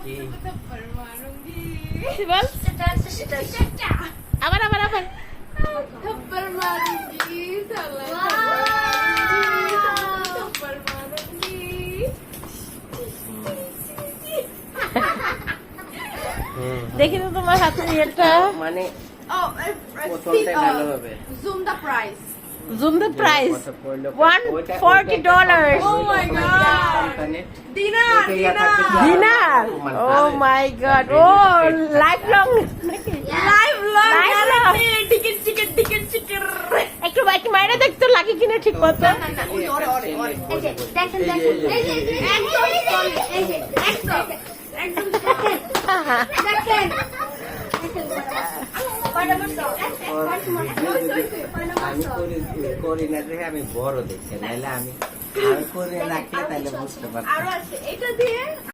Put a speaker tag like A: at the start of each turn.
A: কি
B: বল আবার
C: थप्पड़ मारूंगी साला थप्पड़ मारूंगी
B: দেখি তো তোমার হাতের ইয়েটা
A: মানে
C: oh
A: প্রথমটা ভালো হবে
C: zoom the price
B: zoom the price
A: কত পড়লো?
B: $140
C: oh my god dinar
B: dinar oh my god oh lifelong lifelong
C: ticket
B: একটু বাইক মাইরে দেখতো লাগে কিনা ঠিক মতো
A: আমি করি না দেখে আমি বড় দেখছি নাহলে আমি করে রাখলে তাহলে বুঝতে পারতাম
C: আরো আছে এটা দিয়ে